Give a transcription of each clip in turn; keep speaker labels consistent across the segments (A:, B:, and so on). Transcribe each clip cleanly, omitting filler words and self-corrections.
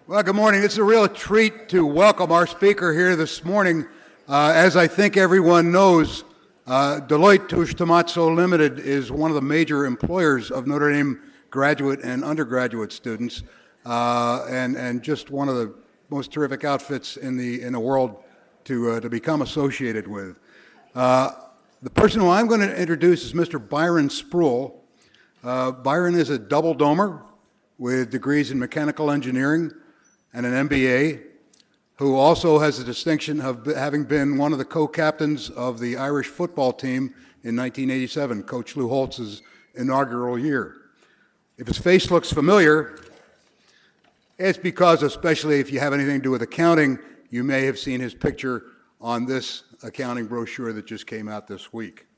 A: Well, good morning. It's a real treat to welcome our speaker here this morning. As I think everyone knows, Deloitte Touche Tohmatsu Limited is one of the major employers of Notre Dame graduate and undergraduate students, and just one of the most terrific outfits in the world to become associated with. The person who I'm going to introduce is Mr. Byron Spruill. Byron is a double domer with degrees in mechanical engineering and an MBA, who also has the distinction of having been one of the co-captains of the Irish football team in 1987, Coach Lou Holtz's inaugural year. If his face looks familiar, it's because, especially if you have anything to do with accounting, you may have seen his picture on this accounting brochure that just came out this week.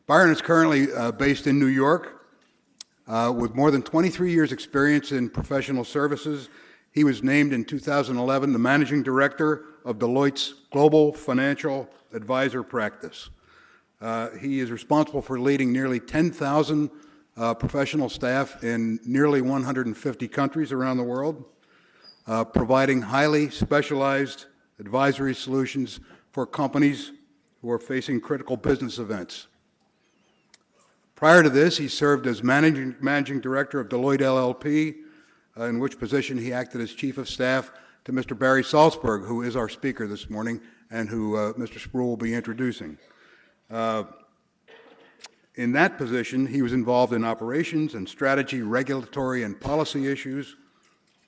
A: Byron is currently based in New York with more than 23 years experience in professional services. He was named in 2011 the Managing Director of Deloitte's Global Financial Advisor Practice. He is responsible for leading nearly 10,000 professional staff in nearly 150 countries around the world, providing highly specialized advisory solutions for companies who are facing critical business events. Prior to this, he served as Managing Director of Deloitte LLP, in which position he acted as Chief of Staff to Mr. Barry Salzberg, who is our speaker this morning and who Mr. Spruill will be introducing. In that position, he was involved in operations and strategy, regulatory and policy issues,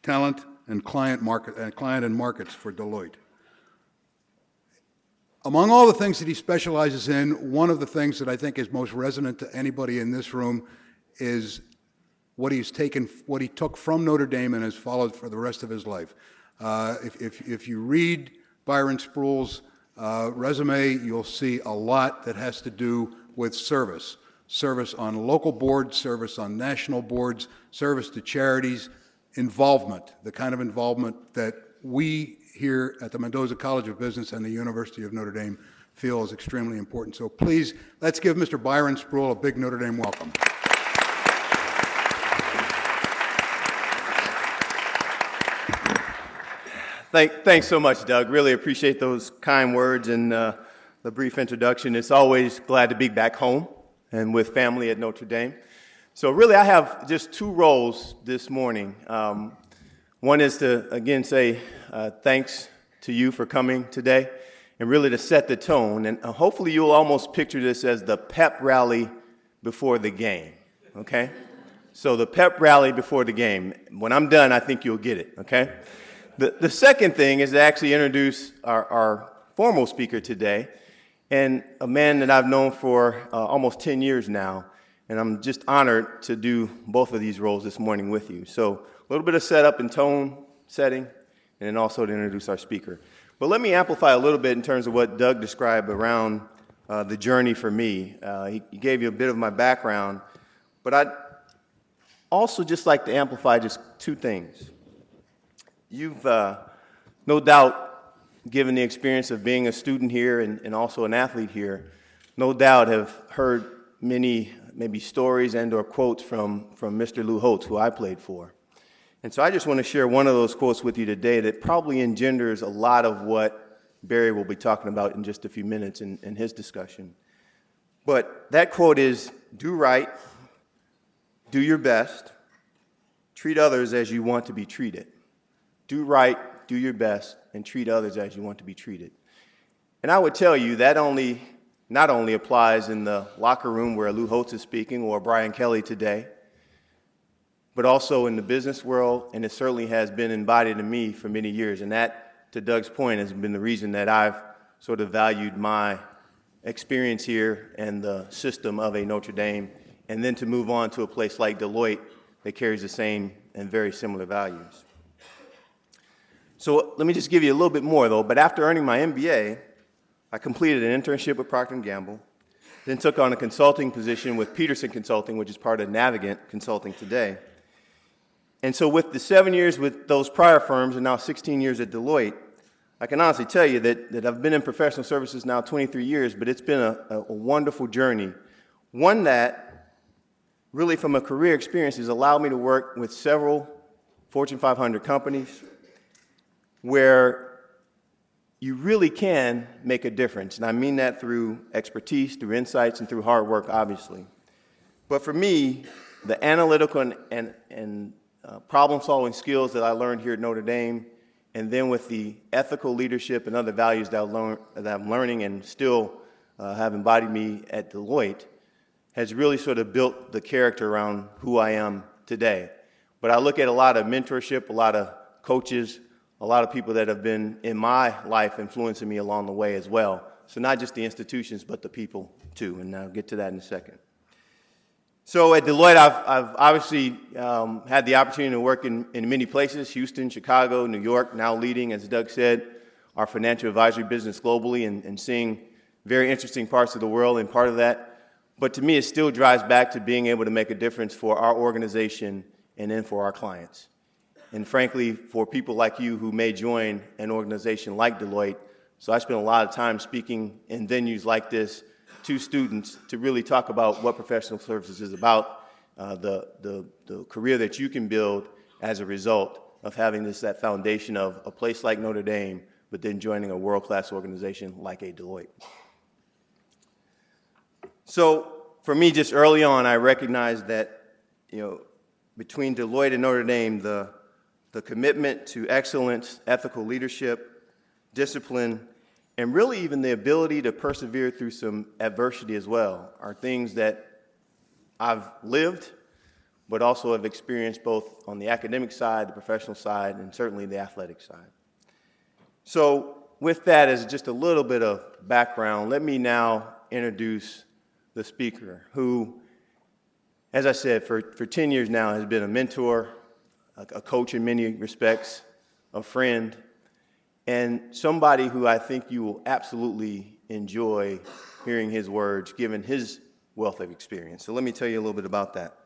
A: talent, and client and markets for Deloitte. Among all the things that he specializes in, one of the things that I think is most resonant to anybody in this room is what he took from Notre Dame and has followed for the rest of his life. If you read Byron Spruill's resume, you'll see a lot that has to do with service. Service on local boards, service on national boards, service to charities, involvement, the kind of involvement that we here at the Mendoza College of Business and the University of Notre Dame feel is extremely important. So please, let's give Mr. Byron Spruill a big Notre Dame welcome.
B: Thanks so much, Doug. Really appreciate those kind words and the brief introduction. It's always glad to be back home and with family at Notre Dame. So really, I have just two roles this morning. One is to, again, say thanks to you for coming today and really to set the tone. And hopefully you'll almost picture this as the pep rally before the game, okay? So the pep rally before the game. When I'm done, I think you'll get it, okay? The second thing is to actually introduce our formal speaker today, and a man that I've known for almost 10 years now, and I'm just honored to do both of these roles this morning with you. So a little bit of setup and tone setting, and then also to introduce our speaker. But let me amplify a little bit in terms of what Doug described around the journey for me. He gave you a bit of my background, but I'd also just like to amplify just two things. You've no doubt, given the experience of being a student here and also an athlete here, no doubt have heard many maybe stories and or quotes from Mr. Lou Holtz, who I played for. And so I just want to share one of those quotes with you today that probably engenders a lot of what Barry will be talking about in just a few minutes in his discussion. But that quote is, "Do right, do your best, treat others as you want to be treated. Do right, do your best, and treat others as you want to be treated." And I would tell you that not only applies in the locker room where Lou Holtz is speaking or Brian Kelly today, but also in the business world, and it certainly has been embodied in me for many years. And that, to Doug's point, has been the reason that I've sort of valued my experience here and the system of a Notre Dame, and then to move on to a place like Deloitte that carries the same and very similar values. So let me just give you a little bit more, though. But after earning my MBA, I completed an internship with Procter & Gamble, then took on a consulting position with Peterson Consulting, which is part of Navigant Consulting today. And so with the 7 years with those prior firms and now 16 years at Deloitte, I can honestly tell you that I've been in professional services now 23 years, but it's been a wonderful journey. One that really from a career experience has allowed me to work with several Fortune 500 companies, where you really can make a difference. And I mean that through expertise, through insights, and through hard work, obviously. But for me, the analytical and problem-solving skills that I learned here at Notre Dame, and then with the ethical leadership and other values that I'm learning and still have embodied me at Deloitte, has really sort of built the character around who I am today. But I look at a lot of mentorship, a lot of coaches, a lot of people that have been in my life influencing me along the way as well. So not just the institutions, but the people too, and I'll get to that in a second. So at Deloitte, I've obviously had the opportunity to work in many places, Houston, Chicago, New York, now leading, as Doug said, our financial advisory business globally and seeing very interesting parts of the world and part of that. But to me, it still drives back to being able to make a difference for our organization and then for our clients. And frankly, for people like you who may join an organization like Deloitte, so I spend a lot of time speaking in venues like this to students to really talk about what professional services is about, the career that you can build as a result of having that foundation of a place like Notre Dame, but then joining a world-class organization like a Deloitte. So for me, just early on, I recognized that, between Deloitte and Notre Dame, the commitment to excellence, ethical leadership, discipline, and really even the ability to persevere through some adversity as well are things that I've lived, but also have experienced both on the academic side, the professional side, and certainly the athletic side. So with that as just a little bit of background, let me now introduce the speaker who, as I said, for 10 years now has been a mentor, a coach in many respects, a friend, and somebody who I think you will absolutely enjoy hearing his words, given his wealth of experience. So let me tell you a little bit about that.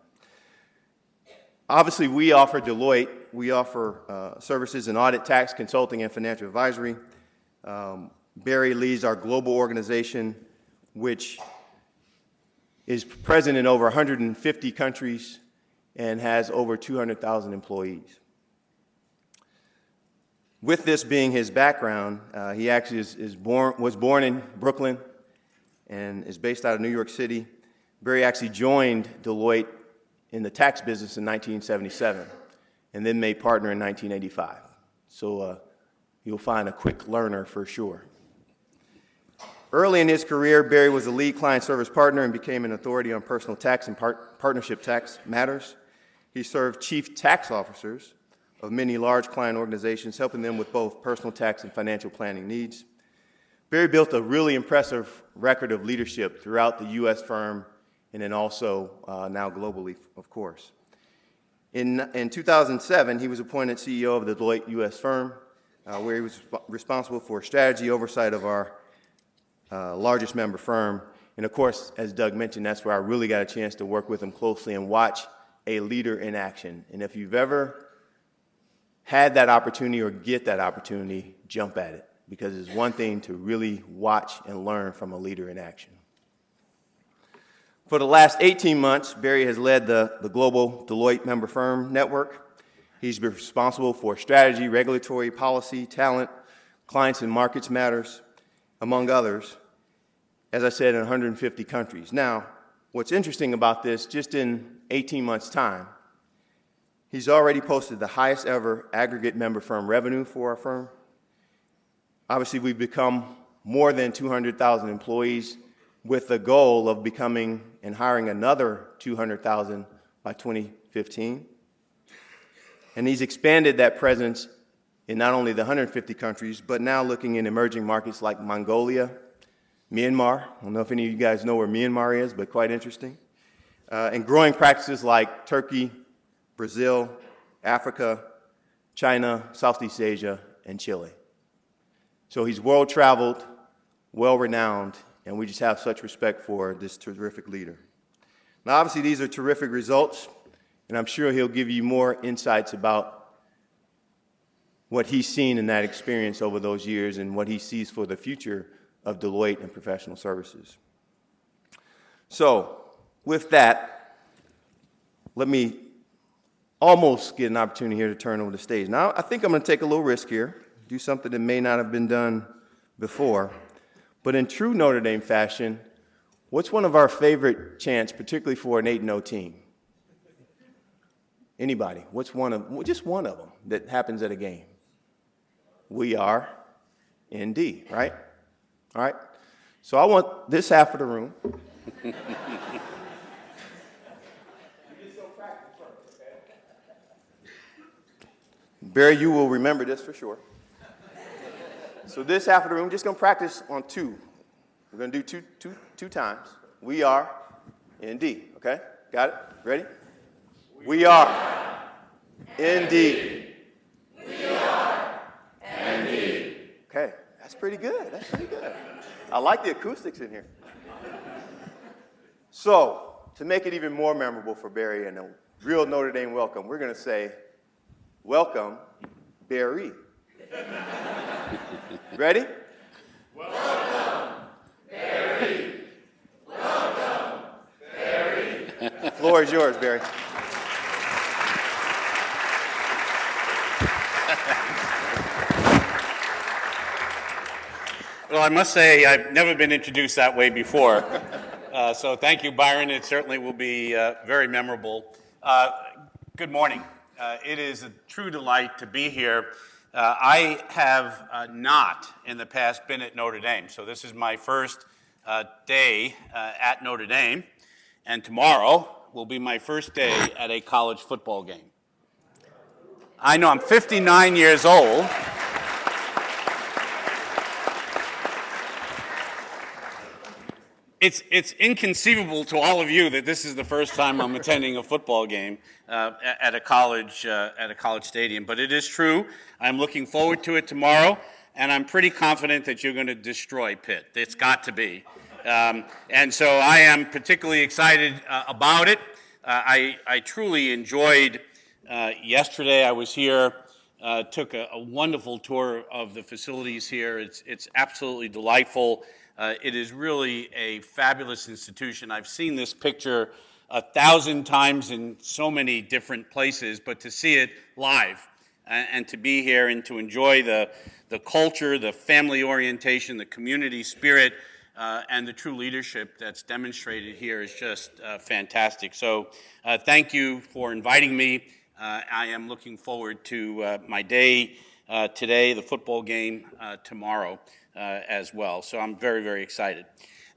B: Obviously, we offer Deloitte, we offer services in audit, tax, consulting, and financial advisory. Barry leads our global organization, which is present in over 150 countries and has over 200,000 employees. With this being his background, he actually was born in Brooklyn and is based out of New York City. Barry actually joined Deloitte in the tax business in 1977 and then made partner in 1985. So you'll find a quick learner for sure. Early in his career, Barry was a lead client service partner and became an authority on personal tax and partnership tax matters. He served chief tax officers of many large client organizations, helping them with both personal tax and financial planning needs. Barry built a really impressive record of leadership throughout the U.S. firm and then also now globally, of course. In 2007, he was appointed CEO of the Deloitte U.S. firm, where he was responsible for strategy oversight of our largest member firm. And of course, as Doug mentioned, that's where I really got a chance to work with him closely and watch a leader in action. And if you've ever had that opportunity or get that opportunity, jump at it, because it's one thing to really watch and learn from a leader in action. For the last 18 months, Barry has led the global Deloitte member firm network. He's been responsible for strategy, regulatory, policy, talent, clients and markets matters, among others, as I said, in 150 countries. Now, what's interesting about this, just in 18 months' time, he's already posted the highest ever aggregate member firm revenue for our firm. Obviously, we've become more than 200,000 employees with the goal of becoming and hiring another 200,000 by 2015. And he's expanded that presence in not only the 150 countries, but now looking in emerging markets like Mongolia, Myanmar. I don't know if any of you guys know where Myanmar is, but quite interesting. And growing practices like Turkey, Brazil, Africa, China, Southeast Asia, and Chile. So he's world-traveled, well-renowned, and we just have such respect for this terrific leader. Now, obviously, these are terrific results, and I'm sure he'll give you more insights about what he's seen in that experience over those years and what he sees for the future of Deloitte and professional services. So, with that, let me almost get an opportunity here to turn over the stage. Now, I think I'm going to take a little risk here, do something that may not have been done before. But in true Notre Dame fashion, what's one of our favorite chants, particularly for an 8-0 team? Anybody? What's just one of them that happens at a game? We are ND, right? All right. So I want this half of the room. Barry, you will remember this for sure. So this half of the room, just going to practice on two. We're going to do two times. We are ND, okay? Got it? Ready? We are ND. We are ND. Okay, that's pretty good. That's pretty good. I like the acoustics in here. So, to make it even more memorable for Barry and a real Notre Dame welcome, we're going to say, welcome, Barry. Ready? Welcome, Barry. Welcome, Barry. The floor is yours, Barry.
C: Well, I must say I've never been introduced that way before. So thank you, Byron. It certainly will be very memorable. Good morning. It is a true delight to be here. I have not in the past been at Notre Dame, so this is my first day at Notre Dame, and tomorrow will be my first day at a college football game. I know I'm 59 years old. It's inconceivable to all of you that this is the first time I'm attending a football game at a college stadium. But it is true. I'm looking forward to it tomorrow, and I'm pretty confident that you're going to destroy Pitt. It's got to be. And so I am particularly excited about it. I truly enjoyed yesterday. I was here, took a wonderful tour of the facilities here. It's absolutely delightful. It is really a fabulous institution. I've seen this picture 1,000 times in so many different places, but to see it live and to be here and to enjoy the culture, the family orientation, the community spirit, and the true leadership that's demonstrated here is just fantastic. So thank you for inviting me. I am looking forward to my day today, the football game tomorrow. As well. So I'm very, very excited.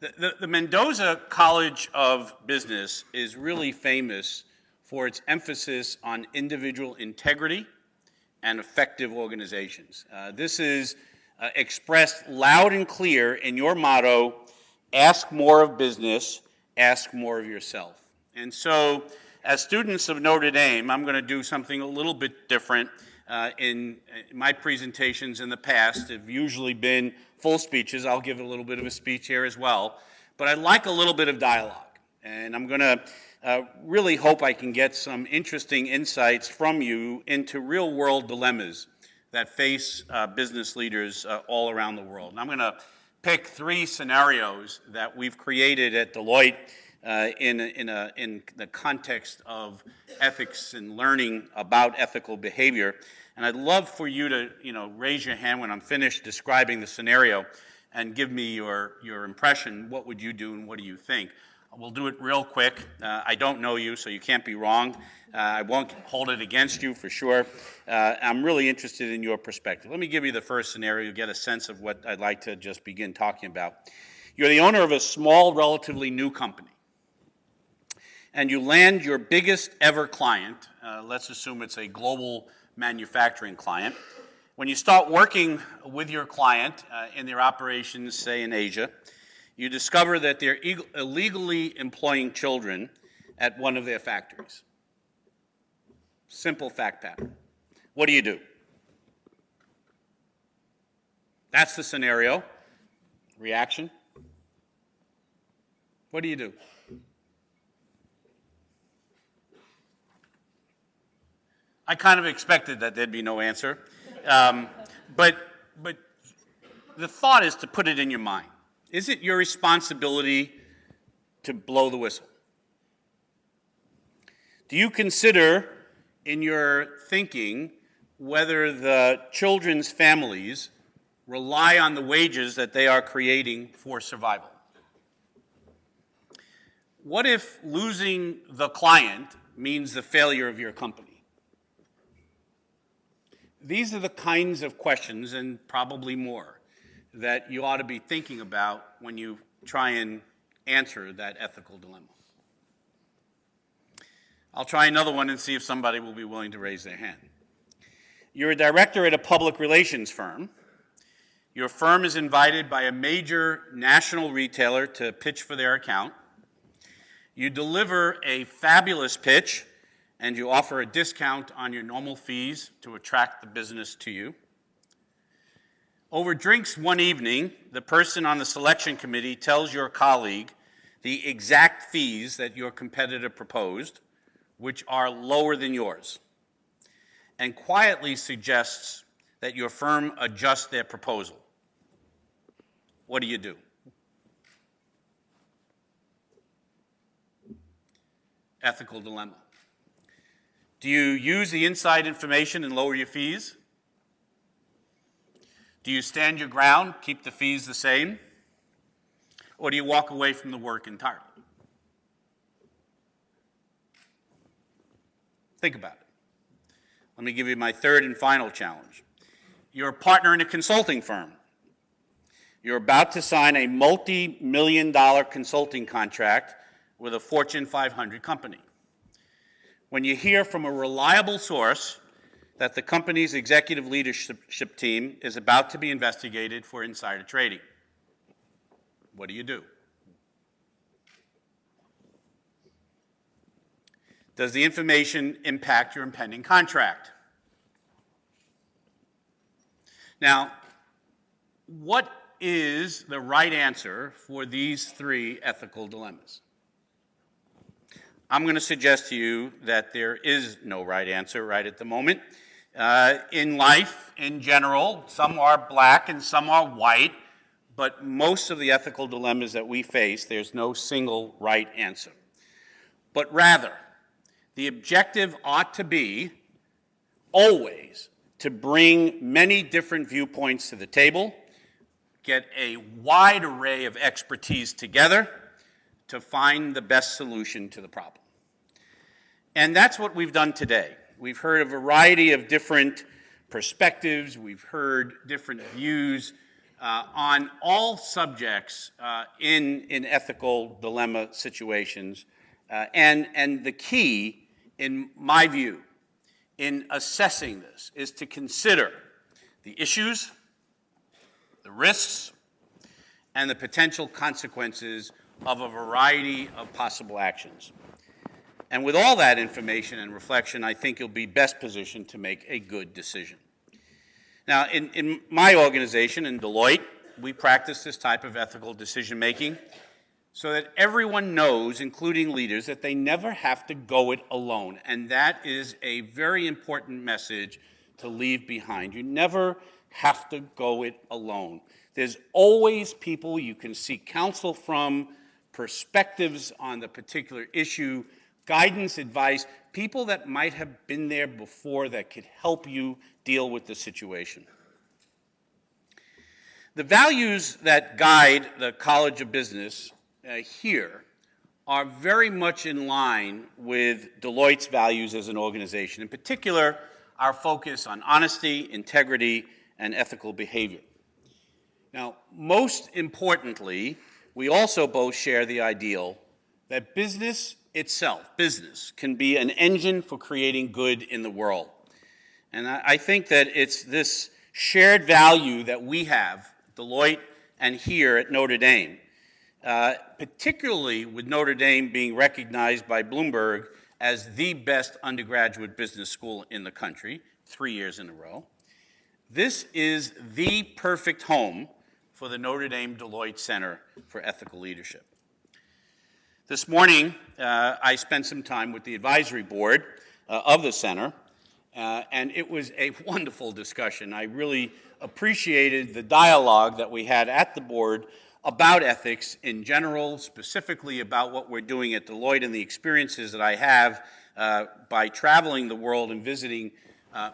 C: The Mendoza College of Business is really famous for its emphasis on individual integrity and effective organizations. This is expressed loud and clear in your motto, ask more of business, ask more of yourself. And so as students of Notre Dame, I'm going to do something a little bit different. In my presentations in the past have usually been full speeches. I'll give a little bit of a speech here as well. But I like a little bit of dialogue. And I'm going to really hope I can get some interesting insights from you into real-world dilemmas that face business leaders all around the world. And I'm going to pick 3 scenarios that we've created at Deloitte in the context of ethics and learning about ethical behavior. And I'd love for you to, raise your hand when I'm finished describing the scenario and give me your impression. What would you do and what do you think? We'll do it real quick. I don't know you, so you can't be wrong. I won't hold it against you for sure. I'm really interested in your perspective. Let me give you the first scenario. You get a sense of what I'd like to just begin talking about. You're the owner of a small, relatively new company, and you land your biggest ever client. Let's assume it's a global manufacturing client. When you start working with your client in their operations, say in Asia, you discover that they're illegally employing children at one of their factories. Simple fact pattern. What do? That's the scenario. Reaction? What do? I kind of expected that there'd be no answer. But the thought is to put it in your mind. Is it your responsibility to blow the whistle? Do you consider in your thinking whether the children's families rely on the wages that they are creating for survival? What if losing the client means the failure of your company? These are the kinds of questions, and probably more, that you ought to be thinking about when you try and answer that ethical dilemma. I'll try another one and see if somebody will be willing to raise their hand. You're a director at a public relations firm. Your firm is invited by a major national retailer to pitch for their account. You deliver a fabulous pitch, and you offer a discount on your normal fees to attract the business to you. Over drinks one evening, the person on the selection committee tells your colleague the exact fees that your competitor proposed, which are lower than yours, and quietly suggests that your firm adjust their proposal. What do you do? Ethical dilemma. Do you use the inside information and lower your fees? Do you stand your ground, keep the fees the same? Or do you walk away from the work entirely? Think about it. Let me give you my third and final challenge. You're a partner in a consulting firm. You're about to sign a multi-million-dollar consulting contract with a Fortune 500 company. When you hear from a reliable source that the company's executive leadership team is about to be investigated for insider trading, what do? Does the information impact your impending contract? Now, what is the right answer for these three ethical dilemmas? I'm going to suggest to you that there is no right answer right at the moment. In life, in general, some are black and some are white, but most of the ethical dilemmas that we face, there's no single right answer. But rather, the objective ought to be always to bring many different viewpoints to the table, get a wide array of expertise together to find the best solution to the problem. And that's what we've done today. We've heard a variety of different perspectives. We've heard different views on all subjects in ethical dilemma situations. And the key, in my view, in assessing this is to consider the issues, the risks, and the potential consequences of a variety of possible actions. And with all that information and reflection, I think you'll be best positioned to make a good decision. Now, in my organization, in Deloitte, we practice this type of ethical decision-making so that everyone knows, including leaders, that they never have to go it alone. And that is a very important message to leave behind. You never have to go it alone. There's always people you can seek counsel from, perspectives on the particular issue, guidance, advice, people that might have been there before that could help you deal with the situation. The values that guide the College of Business here are very much in line with Deloitte's values as an organization. In particular, our focus on honesty, integrity, and ethical behavior. Now, most importantly, we also both share the ideal that business itself, business, can be an engine for creating good in the world. And I think that it's this shared value that we have, Deloitte and here at Notre Dame, particularly with Notre Dame being recognized by Bloomberg as the best undergraduate business school in the country, 3 years in a row. This is the perfect home for the Notre Dame Deloitte Center for Ethical Leadership. This morning, I spent some time with the advisory board of the center, and it was a wonderful discussion. I really appreciated the dialogue that we had at the board about ethics in general, specifically about what we're doing at Deloitte and the experiences that I have by traveling the world and visiting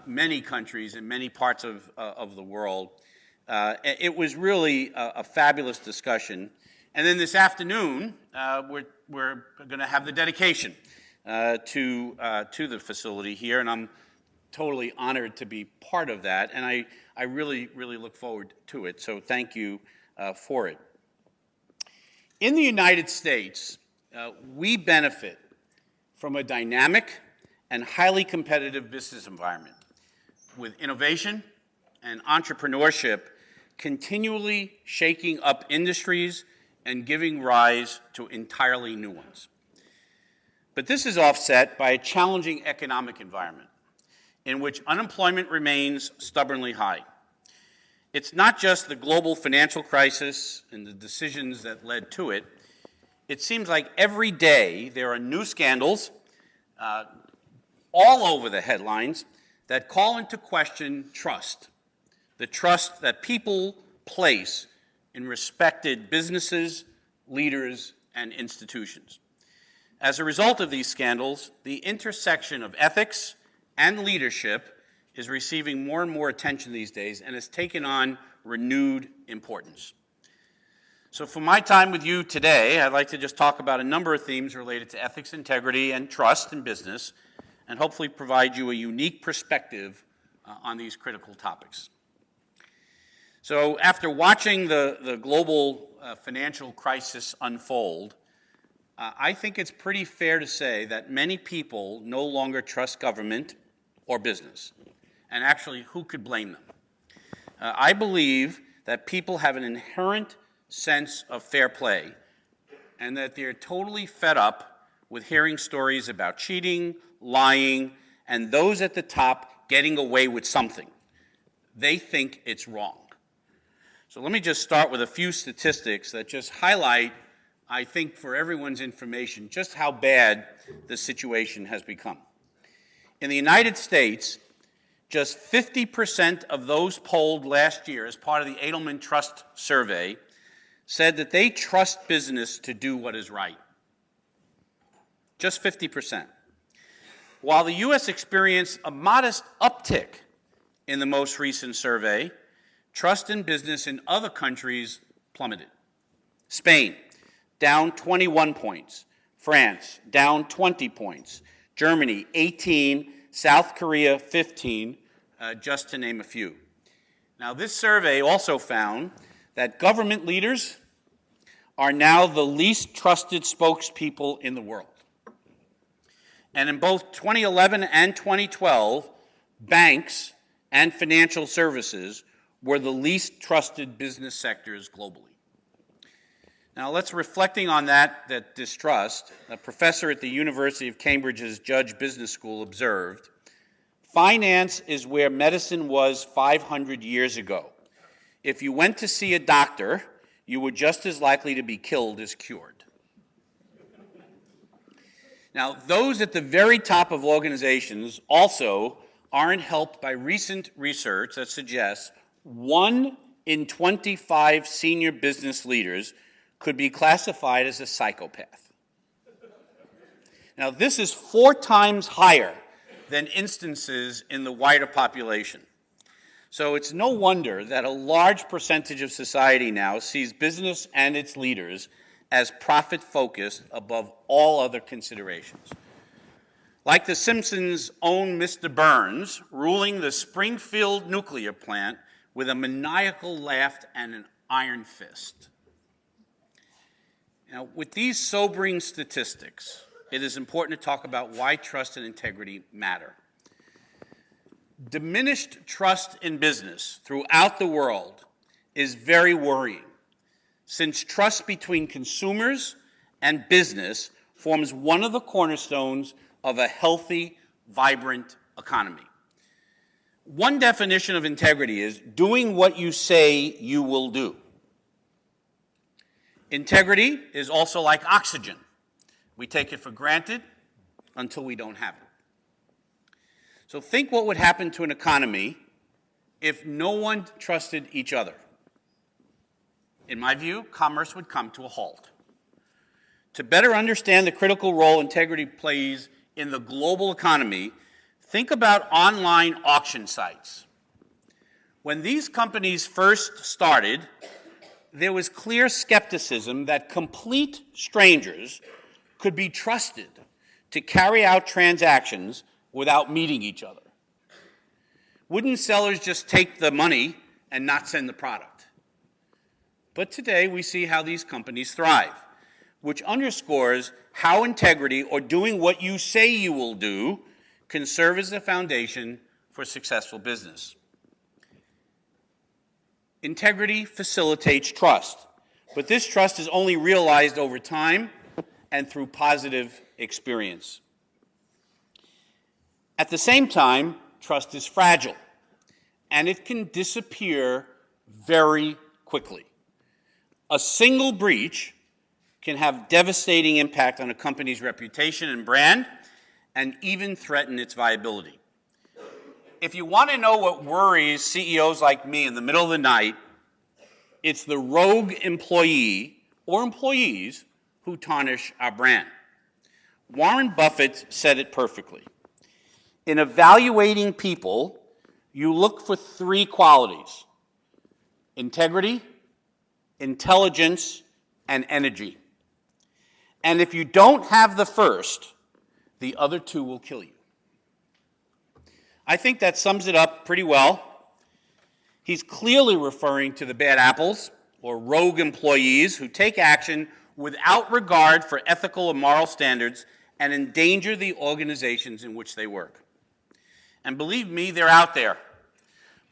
C: many countries and many parts of the world. It was really a fabulous discussion. And then this afternoon, we're going to have the dedication to the facility here, and I'm totally honored to be part of that, and I really, really look forward to it, so thank you for it. In the United States, we benefit from a dynamic and highly competitive business environment with innovation and entrepreneurship continually shaking up industries and giving rise to entirely new ones. But this is offset by a challenging economic environment in which unemployment remains stubbornly high. It's not just the global financial crisis and the decisions that led to it. It seems like every day there are new scandals all over the headlines that call into question trust, the trust that people place in respected businesses, leaders, and institutions. As a result of these scandals, the intersection of ethics and leadership is receiving more and more attention these days and has taken on renewed importance. So for my time with you today, I'd like to just talk about a number of themes related to ethics, integrity, and trust in business, and hopefully provide you a unique perspective on these critical topics. So after watching the global financial crisis unfold, I think it's pretty fair to say that many people no longer trust government or business. And actually, who could blame them? I believe that people have an inherent sense of fair play and that they're totally fed up with hearing stories about cheating, lying, and those at the top getting away with something. They think it's wrong. So let me just start with a few statistics that just highlight, I think for everyone's information, just how bad the situation has become. In the United States, just 50% of those polled last year as part of the Edelman Trust Survey said that they trust business to do what is right. Just 50%. While the U.S. experienced a modest uptick in the most recent survey, trust in business in other countries plummeted. Spain, down 21 points. France, down 20 points. Germany, 18. South Korea, 15, just to name a few. Now, this survey also found that government leaders are now the least trusted spokespeople in the world. And in both 2011 and 2012, banks and financial services were the least trusted business sectors globally. Now, let's reflecting on that distrust. A professor at the University of Cambridge's Judge Business School observed, finance is where medicine was 500 years ago. If you went to see a doctor, you were just as likely to be killed as cured. Now, those at the very top of organizations also aren't helped by recent research that suggests 1 in 25 senior business leaders could be classified as a psychopath. Now, this is 4 times higher than instances in the wider population. So it's no wonder that a large percentage of society now sees business and its leaders as profit-focused above all other considerations. Like the Simpsons' own Mr. Burns ruling the Springfield nuclear plant with a maniacal laugh and an iron fist. Now, with these sobering statistics, it is important to talk about why trust and integrity matter. Diminished trust in business throughout the world is very worrying, since trust between consumers and business forms one of the cornerstones of a healthy, vibrant economy. One definition of integrity is doing what you say you will do. Integrity is also like oxygen. We take it for granted until we don't have it. So think what would happen to an economy if no one trusted each other. In my view, commerce would come to a halt. To better understand the critical role integrity plays in the global economy, think about online auction sites. When these companies first started, there was clear skepticism that complete strangers could be trusted to carry out transactions without meeting each other. Wouldn't sellers just take the money and not send the product? But today we see how these companies thrive, which underscores how integrity, or doing what you say you will do, can serve as the foundation for successful business. Integrity facilitates trust, but this trust is only realized over time and through positive experience. At the same time, trust is fragile, and it can disappear very quickly. A single breach can have devastating impact on a company's reputation and brand, and even threaten its viability. If you want to know what worries CEOs like me in the middle of the night, it's the rogue employee or employees who tarnish our brand. Warren Buffett said it perfectly. In evaluating people, you look for three qualities: integrity, intelligence, and energy. And if you don't have the first, the other two will kill you. I think that sums it up pretty well. He's clearly referring to the bad apples, or rogue employees, who take action without regard for ethical or moral standards and endanger the organizations in which they work. And believe me, they're out there.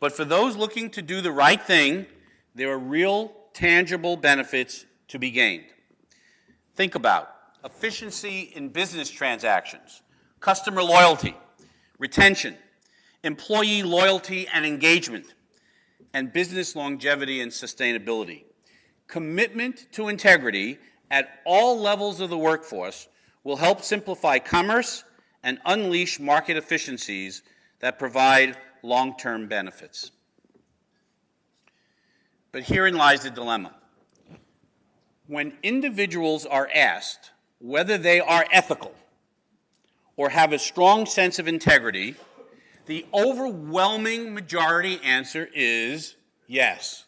C: But for those looking to do the right thing, there are real, tangible benefits to be gained. Think about efficiency in business transactions, customer loyalty, retention, employee loyalty and engagement, and business longevity and sustainability. Commitment to integrity at all levels of the workforce will help simplify commerce and unleash market efficiencies that provide long-term benefits. But herein lies the dilemma. When individuals are asked whether they are ethical or have a strong sense of integrity, the overwhelming majority answer is yes.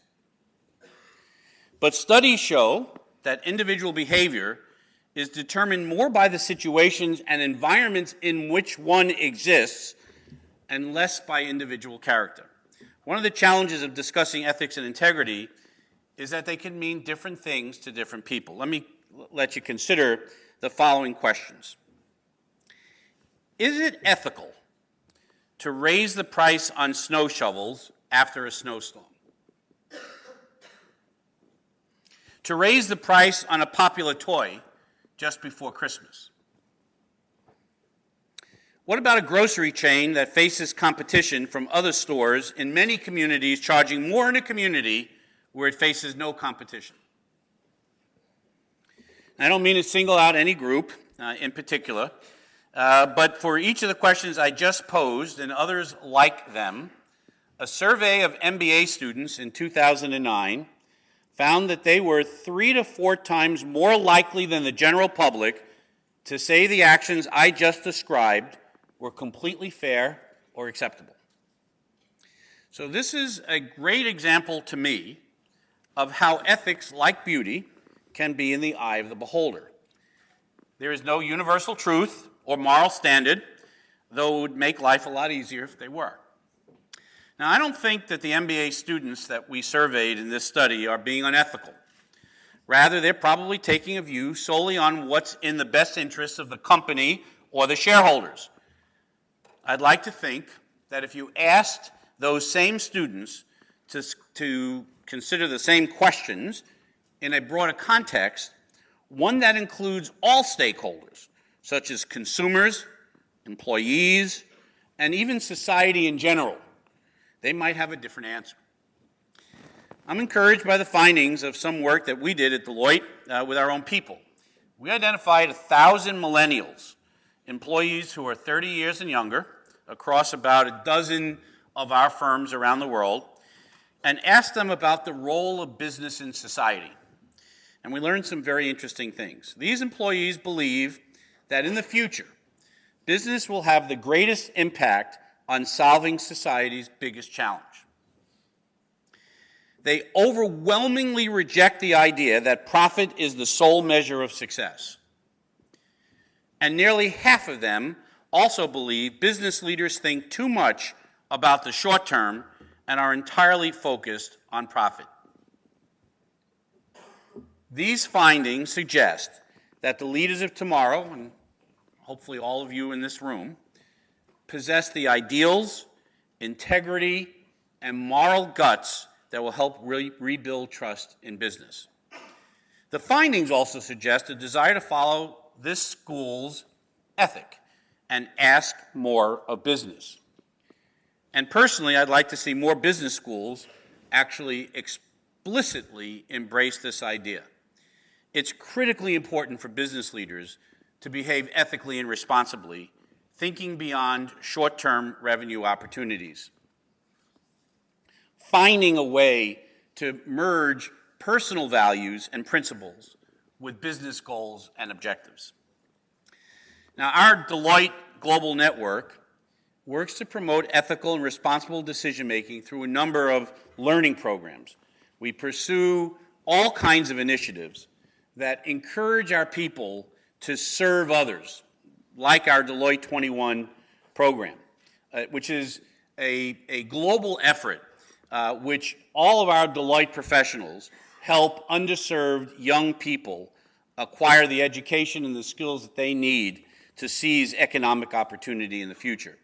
C: But studies show that individual behavior is determined more by the situations and environments in which one exists and less by individual character. One of the challenges of discussing ethics and integrity is that they can mean different things to different people. Let me let you consider the following questions. Is it ethical to raise the price on snow shovels after a snowstorm? To raise the price on a popular toy just before Christmas? What about a grocery chain that faces competition from other stores in many communities, charging more in a community where it faces no competition? I don't mean to single out any group in particular, but for each of the questions I just posed and others like them, a survey of MBA students in 2009 found that they were 3 to 4 times more likely than the general public to say the actions I just described were completely fair or acceptable. So this is a great example to me of how ethics, like beauty, can be in the eye of the beholder. There is no universal truth or moral standard, though it would make life a lot easier if they were. Now, I don't think that the MBA students that we surveyed in this study are being unethical. Rather, they're probably taking a view solely on what's in the best interests of the company or the shareholders. I'd like to think that if you asked those same students to consider the same questions in a broader context, one that includes all stakeholders, such as consumers, employees, and even society in general, they might have a different answer. I'm encouraged by the findings of some work that we did at Deloitte with our own people. We identified 1,000 millennials, employees who are 30 years and younger, across about a dozen of our firms around the world, and asked them about the role of business in society. And we learned some very interesting things. These employees believe that in the future, business will have the greatest impact on solving society's biggest challenge. They overwhelmingly reject the idea that profit is the sole measure of success. And nearly half of them also believe business leaders think too much about the short term and are entirely focused on profit. These findings suggest that the leaders of tomorrow, and hopefully all of you in this room, possess the ideals, integrity, and moral guts that will help rebuild trust in business. The findings also suggest a desire to follow this school's ethic and ask more of business. And personally, I'd like to see more business schools actually explicitly embrace this idea. It's critically important for business leaders to behave ethically and responsibly, thinking beyond short-term revenue opportunities. Finding a way to merge personal values and principles with business goals and objectives. Now, our Deloitte Global Network works to promote ethical and responsible decision-making through a number of learning programs. We pursue all kinds of initiatives that encourage our people to serve others, like our Deloitte 21 program, which is a global effort which all of our Deloitte professionals help underserved young people acquire the education and the skills that they need to seize economic opportunity in the future.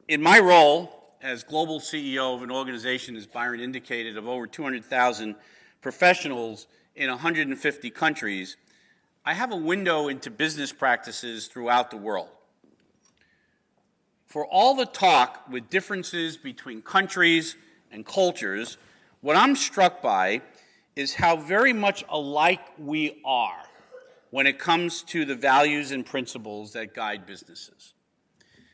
C: In my role as global CEO of an organization, as Byron indicated, of over 200,000 professionals in 150 countries, I have a window into business practices throughout the world. For all the talk with differences between countries and cultures, what I'm struck by is how very much alike we are when it comes to the values and principles that guide businesses.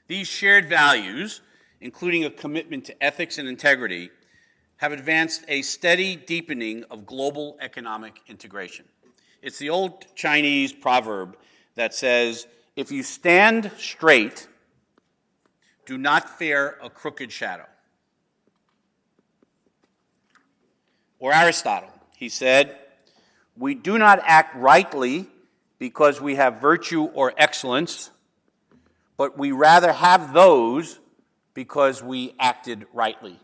C: These shared values, including a commitment to ethics and integrity, have advanced a steady deepening of global economic integration. It's the old Chinese proverb that says, if you stand straight, do not fear a crooked shadow. Or Aristotle, he said, we do not act rightly because we have virtue or excellence, but we rather have those because we acted rightly.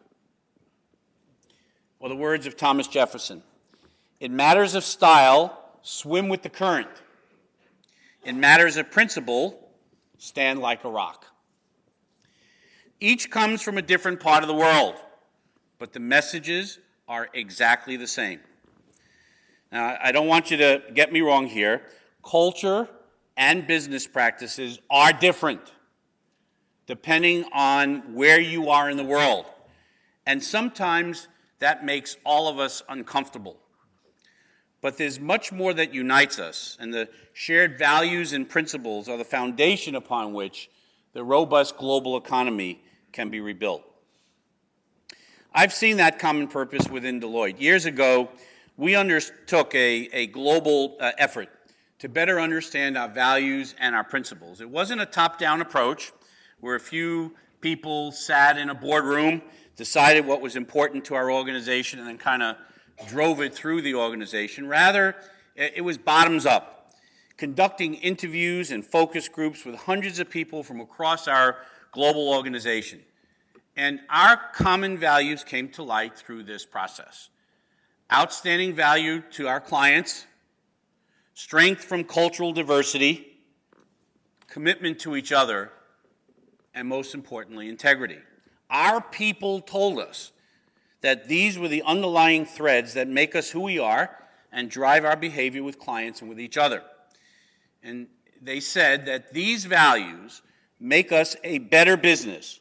C: Or the words of Thomas Jefferson, in matters of style, swim with the current. In matters of principle, stand like a rock. Each comes from a different part of the world, but the messages are exactly the same. Now, I don't want you to get me wrong here. Culture and business practices are different depending on where you are in the world. And sometimes that makes all of us uncomfortable. But there's much more that unites us, and the shared values and principles are the foundation upon which the robust global economy can be rebuilt. I've seen that common purpose within Deloitte. Years ago, we undertook a global effort to better understand our values and our principles. It wasn't a top-down approach where a few people sat in a boardroom, decided what was important to our organization, and then kind of drove it through the organization. Rather, it was bottoms up, conducting interviews and focus groups with hundreds of people from across our global organization. And our common values came to light through this process. Outstanding value to our clients, strength from cultural diversity, commitment to each other, and most importantly, integrity. Our people told us that these were the underlying threads that make us who we are and drive our behavior with clients and with each other. And they said that these values make us a better business,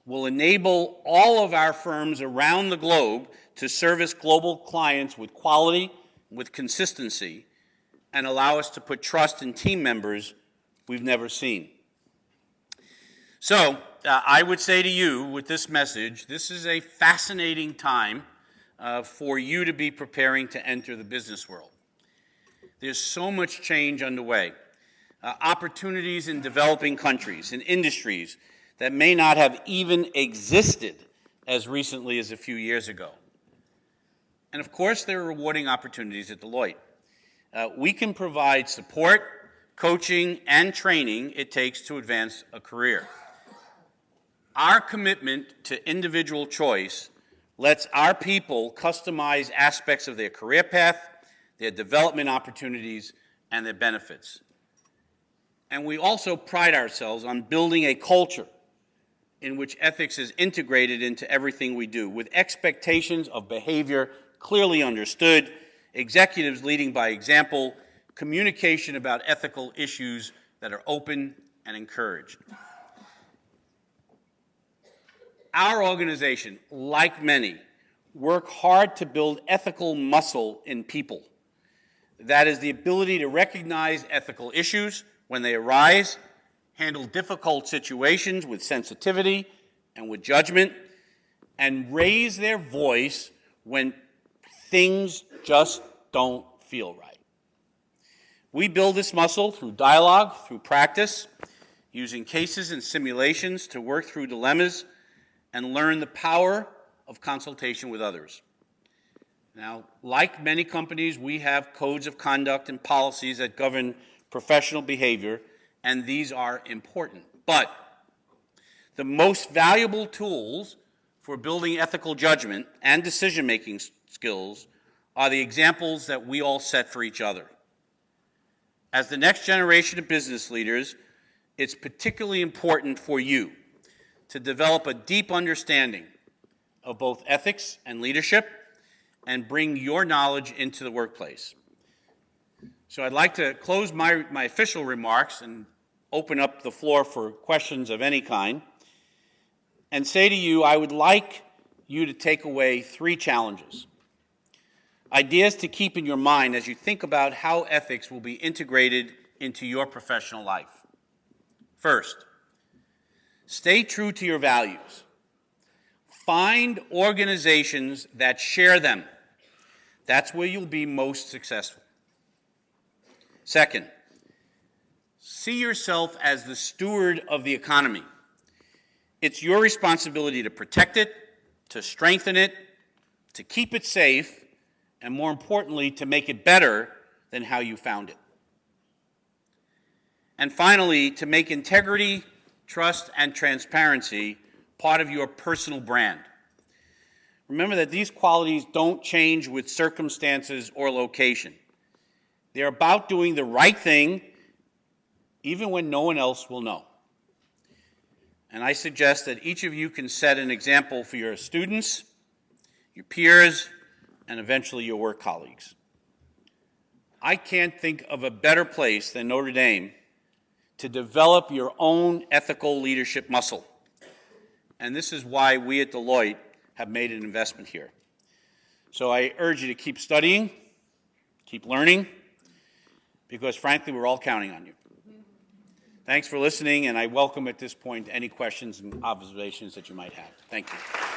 C: will enable all of our firms around the globe to service global clients with quality, with consistency, and allow us to put trust in team members we've never seen. So, I would say to you with this message, this is a fascinating time for you to be preparing to enter the business world. There's so much change underway. opportunities in developing countries, in industries that may not have even existed as recently as a few years ago. And of course, there are rewarding opportunities at Deloitte. We can provide support, coaching, and training it takes to advance a career. Our commitment to individual choice lets our people customize aspects of their career path, their development opportunities, and their benefits. And we also pride ourselves on building a culture in which ethics is integrated into everything we do, with expectations of behavior clearly understood, executives leading by example, communication about ethical issues that are open and encouraged. Our organization, like many, work hard to build ethical muscle in people. That is the ability to recognize ethical issues when they arise, handle difficult situations with sensitivity and with judgment, and raise their voice when things just don't feel right. We build this muscle through dialogue, through practice, using cases and simulations to work through dilemmas and learn the power of consultation with others. Now, like many companies, we have codes of conduct and policies that govern professional behavior, and these are important. But the most valuable tools for building ethical judgment and decision-making skills are the examples that we all set for each other. As the next generation of business leaders, it's particularly important for you to develop a deep understanding of both ethics and leadership and bring your knowledge into the workplace. So I'd like to close my official remarks and open up the floor for questions of any kind and say to you, I would like you to take away 3 challenges. Ideas to keep in your mind as you think about how ethics will be integrated into your professional life. First, stay true to your values. Find organizations that share them. That's where you'll be most successful. Second, see yourself as the steward of the economy. It's your responsibility to protect it, to strengthen it, to keep it safe, and more importantly, to make it better than how you found it. And finally, to make integrity, trust, and transparency part of your personal brand. Remember that these qualities don't change with circumstances or location. They're about doing the right thing even when no one else will know. And I suggest that each of you can set an example for your students, your peers, and eventually your work colleagues. I can't think of a better place than Notre Dame to develop your own ethical leadership muscle. And this is why we at Deloitte have made an investment here. So I urge you to keep studying, keep learning, because frankly, we're all counting on you. Thanks for listening, and I welcome at this point any questions and observations that you might have. Thank you.